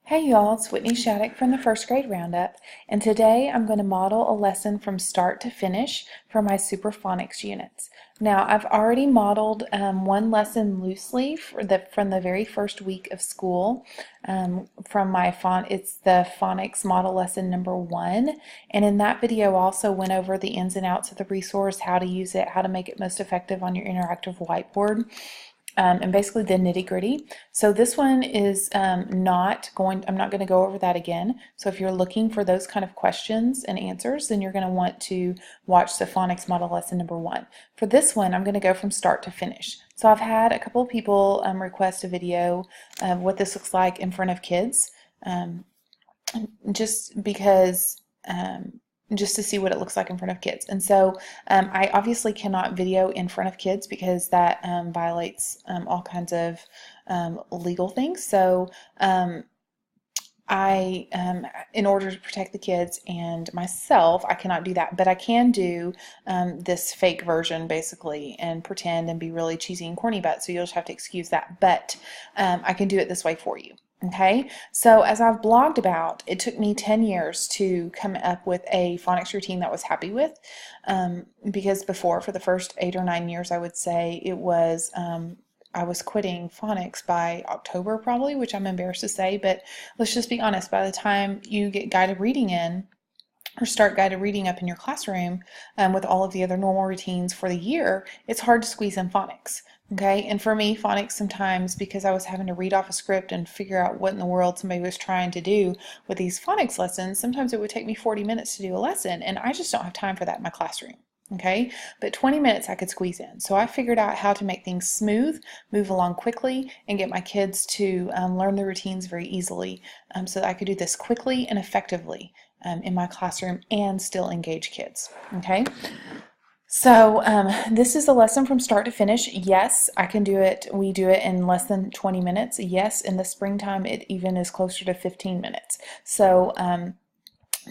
Hey y'all, it's Whitney Shattuck from the First Grade Roundup, and today I'm going to model a lesson from start to finish for my Super Phonics units. Now, I've already modeled one lesson loosely from the very first week of school from my it's the Phonics model lesson number 1, and in that video I also went over the ins and outs of the resource, how to use it, how to make it most effective on your interactive whiteboard. And basically the nitty-gritty. So this one is I'm not going to go over that again. So if you're looking for those kind of questions and answers, then you're going to want to watch the phonics model lesson number 1. For this one, I'm going to go from start to finish. So I've had a couple of people request a video of what this looks like in front of kids, just because just to see what it looks like in front of kids. And so I obviously cannot video in front of kids because that violates all kinds of legal things. So in order to protect the kids and myself, I cannot do that. But I can do this fake version basically and pretend and be really cheesy and corny about it. So you'll just have to excuse that. But I can do it this way for you. Okay, so as I've blogged about, it took me 10 years to come up with a phonics routine that I was happy with, because before, for the first 8 or 9 years, I would say it was, I was quitting phonics by October probably, which I'm embarrassed to say, but let's just be honest, by the time you get guided reading in, or start guided reading up in your classroom with all of the other normal routines for the year, it's hard to squeeze in phonics. Okay, and for me, phonics sometimes, because I was having to read off a script and figure out what in the world somebody was trying to do with these phonics lessons, sometimes it would take me 40 minutes to do a lesson, and I just don't have time for that in my classroom. Okay, but 20 minutes I could squeeze in. So I figured out how to make things smooth, move along quickly, and get my kids to learn the routines very easily, so that I could do this quickly and effectively in my classroom and still engage kids. Okay. So this is a lesson from start to finish. Yes, I can do it. We do it in less than 20 minutes. Yes, in the springtime, it even is closer to 15 minutes. So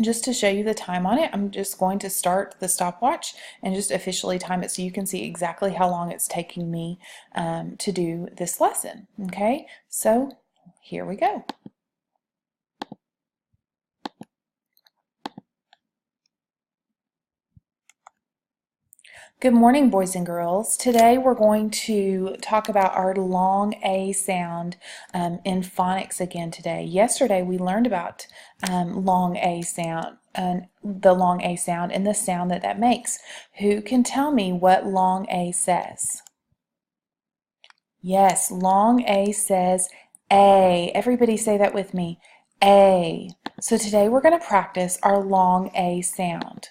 just to show you the time on it, I'm just going to start the stopwatch and just officially time it so you can see exactly how long it's taking me to do this lesson. Okay, so here we go. Good morning, boys and girls. Today we're going to talk about our long A sound in phonics again today. Yesterday we learned about long A sound, the long A sound and the sound that makes. Who can tell me what long A says? Yes, long A says A. Everybody say that with me. A. So today we're going to practice our long A sound.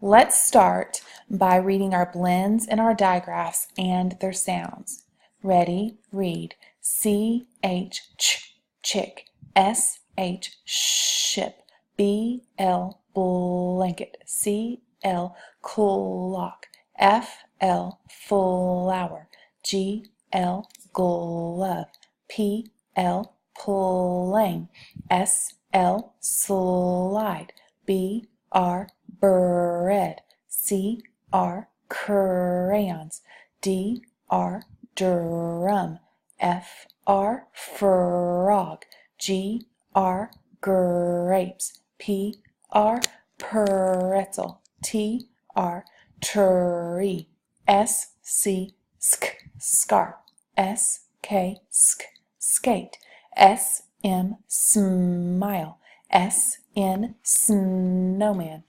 Let's start by reading our blends and our digraphs and their sounds. Ready? Read. C-H, ch, chick. S-H, ship. B-L, blanket. C-L, clock. F-L, flower. G-L, glove. P-L, plane. S-L, slide. B-R, bread. C-R, crayons. D-R, drum. F-R, frog. G-R, grapes. P-R, pretzel. T-R, tree. S-C, sk, scarf. S-K, sk, skate. S-M, smile. S-N, snowman.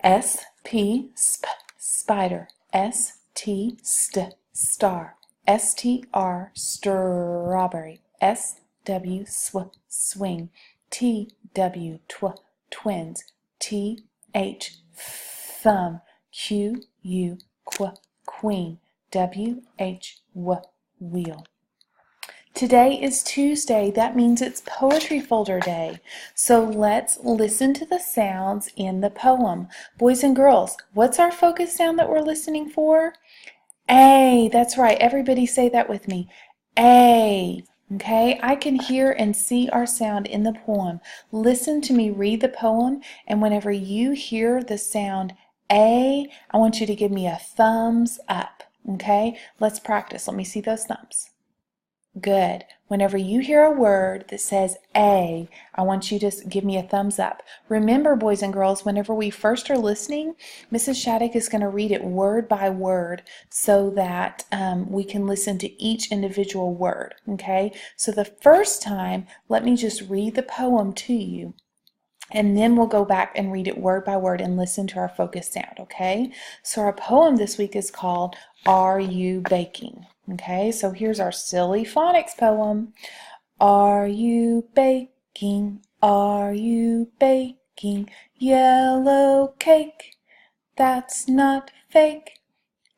S-P, sp, spider. S-T, st, star. S-T-R, strawberry. S-W, sw, swing. T-W, tw, twins. T-H, thumb. Q-U, qu, queen. W-H, w, wheel. Today is Tuesday. That means it's Poetry Folder Day. So let's listen to the sounds in the poem. Boys and girls, what's our focus sound that we're listening for? A. That's right. Everybody say that with me. A. Okay, I can hear and see our sound in the poem. Listen to me read the poem, and whenever you hear the sound A, I want you to give me a thumbs up. Okay, let's practice. Let me see those thumbs. Good. Whenever you hear a word that says A, I want you to give me a thumbs up. Remember, boys and girls, whenever we first are listening, Mrs. Shattuck is going to read it word by word so that we can listen to each individual word, okay? So the first time, let me just read the poem to you, and then we'll go back and read it word by word and listen to our focus sound, okay? So our poem this week is called Are You Baking? Okay, so here's our silly phonics poem. Are you baking? Are you baking? Yellow cake, that's not fake.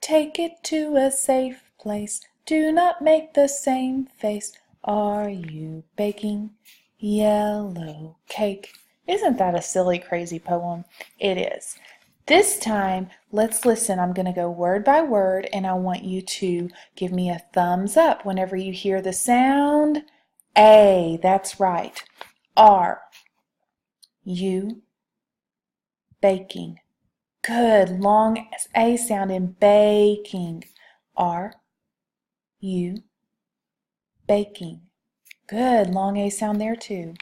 Take it to a safe place. Do not make the same face. Are you baking yellow cake? Isn't that a silly, crazy poem? It is. This time, let's listen. I'm going to go word by word, and I want you to give me a thumbs up whenever you hear the sound A. That's right. Are you baking? Good. Long A sound in baking. Are you baking? Good. Long A sound there too.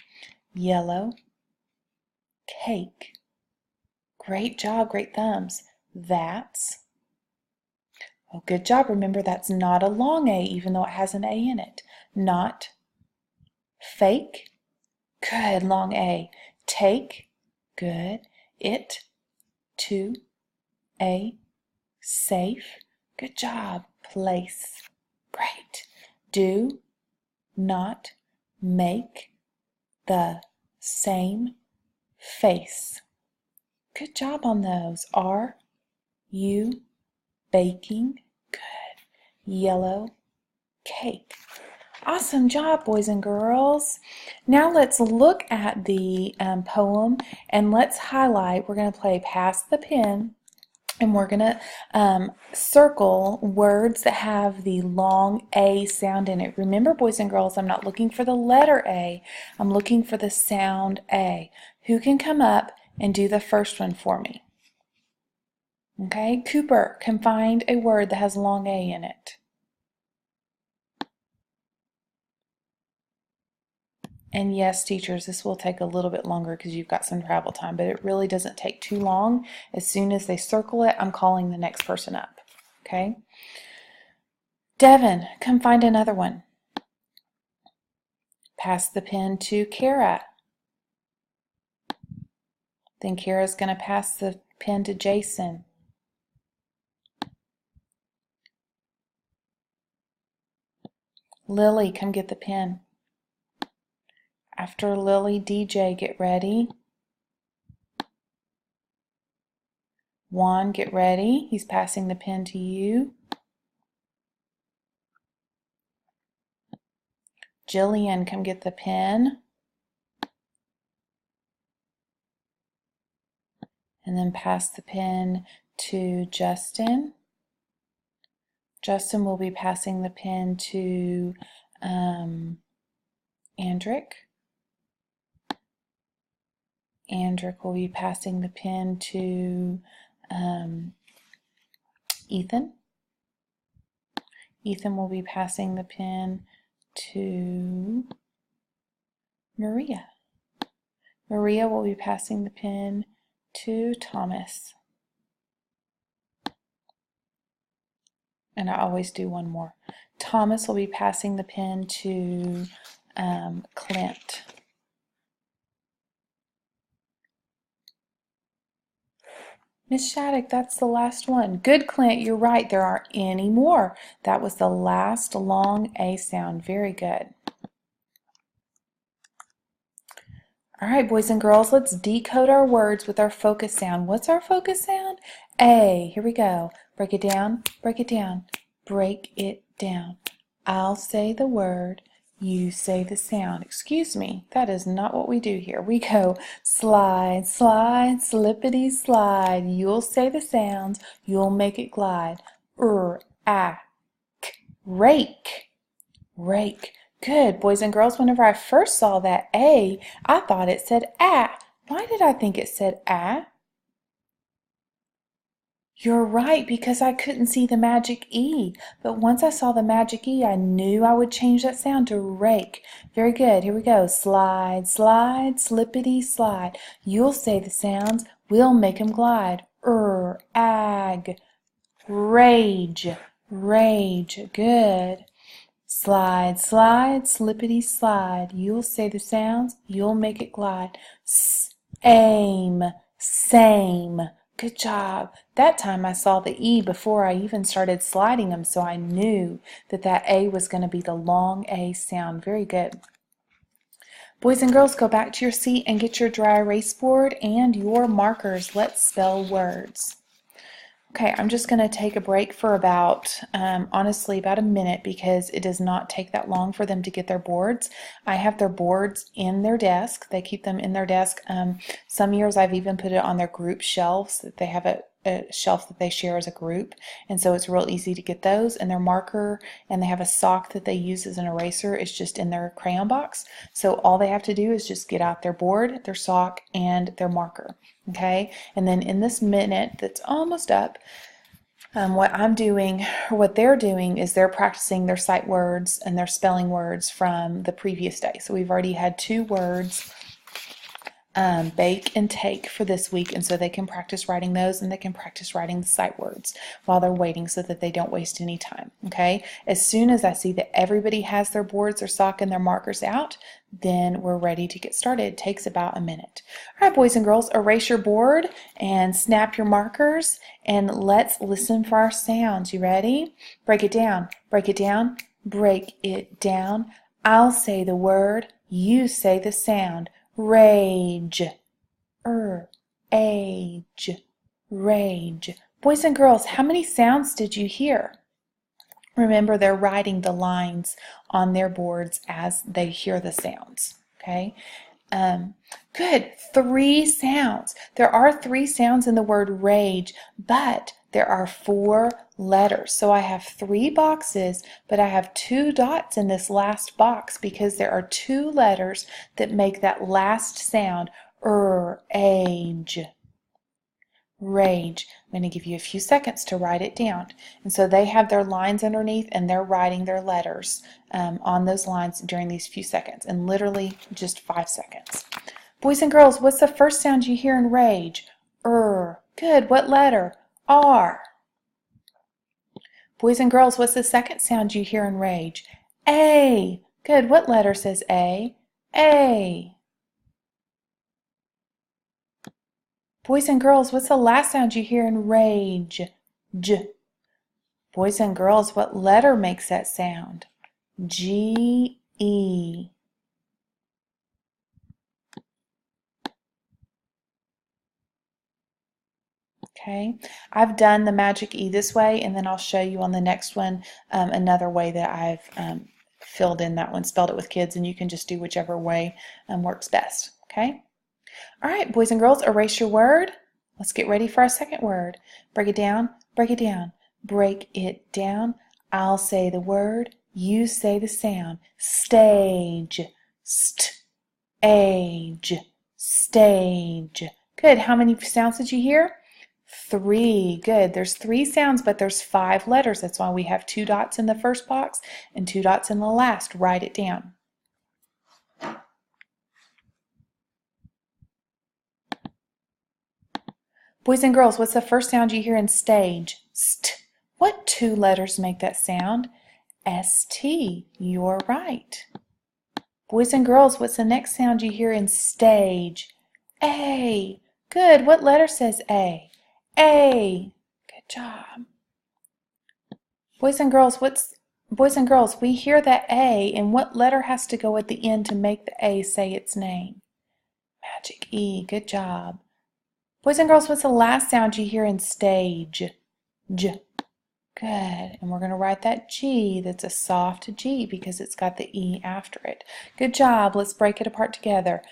Yellow cake. Great job. Great thumbs. That's. Oh, good job. Remember, that's not a long A, even though it has an A in it. Not fake. Good. Long A. Take. Good. It. To. A. Safe. Good job. Place. Great. Do not make the same face. Good job on those. Are you baking? Good. Yellow cake. Awesome job, boys and girls. Now let's look at the poem and let's highlight. We're going to play Pass the Pen. And we're going to circle words that have the long A sound in it. Remember, boys and girls, I'm not looking for the letter A. I'm looking for the sound A. Who can come up and do the first one for me? Okay, Cooper can find a word that has long A in it. And yes, teachers, this will take a little bit longer because you've got some travel time, but it really doesn't take too long. As soon as they circle it, I'm calling the next person up. Okay? Devin, come find another one. Pass the pen to Kara. Then Kara's going to pass the pen to Jason. Lily, come get the pen. After Lily, DJ, get ready. Juan, get ready. He's passing the pen to you. Jillian, come get the pen. And then pass the pen to Justin. Justin will be passing the pen to Andrick. Andrick will be passing the pen to Ethan. Ethan will be passing the pen to Maria. Maria will be passing the pen to Thomas. And I always do one more. Thomas will be passing the pen to Clint. Miss Shattuck, that's the last one. Good, Clint, you're right. There aren't any more. That was the last long A sound. Very good. All right, boys and girls, let's decode our words with our focus sound. What's our focus sound? A. Here we go. Break it down, break it down, break it down. I'll say the word, you say the sound. Excuse me, that is not what we do here. We go slide, slide, slippity slide. You'll say the sounds, you'll make it glide. K, rake, rake. Good, boys and girls. Whenever I first saw that A, I thought it said ah. Why did I think it said ah? You're right, because I couldn't see the magic E. But once I saw the magic E, I knew I would change that sound to rake. Very good. Here we go. Slide, slide, slippity slide. You'll say the sounds. We'll make 'em glide. Ag, rage, rage. Good. Slide, slide, slippity slide. You'll say the sounds. You'll make it glide. Aim, same. Good job. That time I saw the E before I even started sliding them, so I knew that that A was going to be the long A sound. Very good. Boys and girls, go back to your seat and get your dry erase board and your markers. Let's spell words. Okay, I'm just going to take a break for about, honestly, about a minute, because it does not take that long for them to get their boards. I have their boards in their desk. They keep them in their desk. Some years I've even put it on their group shelves. That they have a shelf that they share as a group, and so it's real easy to get those. And their marker, and they have a sock that they use as an eraser, is just in their crayon box. So all they have to do is just get out their board, their sock, and their marker. Okay, and then in this minute that's almost up, what I'm doing, or what they're doing, is they're practicing their sight words and their spelling words from the previous day. So we've already had 2 words, bake and take, for this week, and so they can practice writing those, and they can practice writing the sight words while they're waiting, so that they don't waste any time. Okay, as soon as I see that everybody has their boards, their sock, and their markers out, then we're ready to get started. It takes about a minute. All right, boys and girls, erase your board and snap your markers, and let's listen for our sounds. You ready? Break it down, break it down, break it down. I'll say the word, you say the sound. Rage, age, rage. Boys and girls, how many sounds did you hear? Remember, they're writing the lines on their boards as they hear the sounds. Okay, good. 3 sounds. There are 3 sounds in the word rage, but there are 4 letters. So I have 3 boxes, but I have 2 dots in this last box, because there are 2 letters that make that last sound. Age, rage. I'm going to give you a few seconds to write it down. And so they have their lines underneath, and they're writing their letters on those lines during these few seconds, and literally just 5 seconds. Boys and girls, what's the first sound you hear in rage? Good. What letter? R. Boys and girls, what's the second sound you hear in rage? A. Good. What letter says A? A. Boys and girls, what's the last sound you hear in rage? J. Boys and girls, what letter makes that sound? G, E. Okay, I've done the magic E this way, and then I'll show you on the next one another way that I've filled in that one, spelled it with kids, and you can just do whichever way works best. Okay, all right, boys and girls, erase your word. Let's get ready for our second word. Break it down, break it down, break it down. I'll say the word, you say the sound. Stage, age, stage. Good. How many sounds did you hear? 3. Good. There's 3 sounds, but there's 5 letters. That's why we have 2 dots in the first box and 2 dots in the last. Write it down. Boys and girls, what's the first sound you hear in stage? St. What 2 letters make that sound? S-T. You're right. Boys and girls, what's the next sound you hear in stage? A. Good. What letter says A? A. Good job. Boys and girls, we hear that A, and what letter has to go at the end to make the A say its name? Magic E. Good job. Boys and girls, what's the last sound you hear in stage? J. Good. And we're going to write that G. That's a soft G because it's got the E after it. Good job. Let's break it apart together.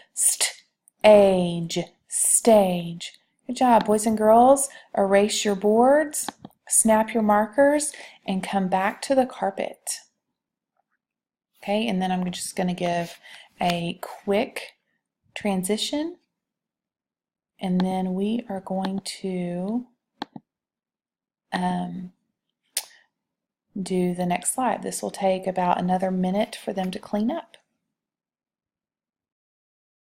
Age, stage. Good job, boys and girls. Erase your boards, snap your markers, and come back to the carpet. Okay, and then I'm just going to give a quick transition, and then we are going to do the next slide. This will take about another minute for them to clean up.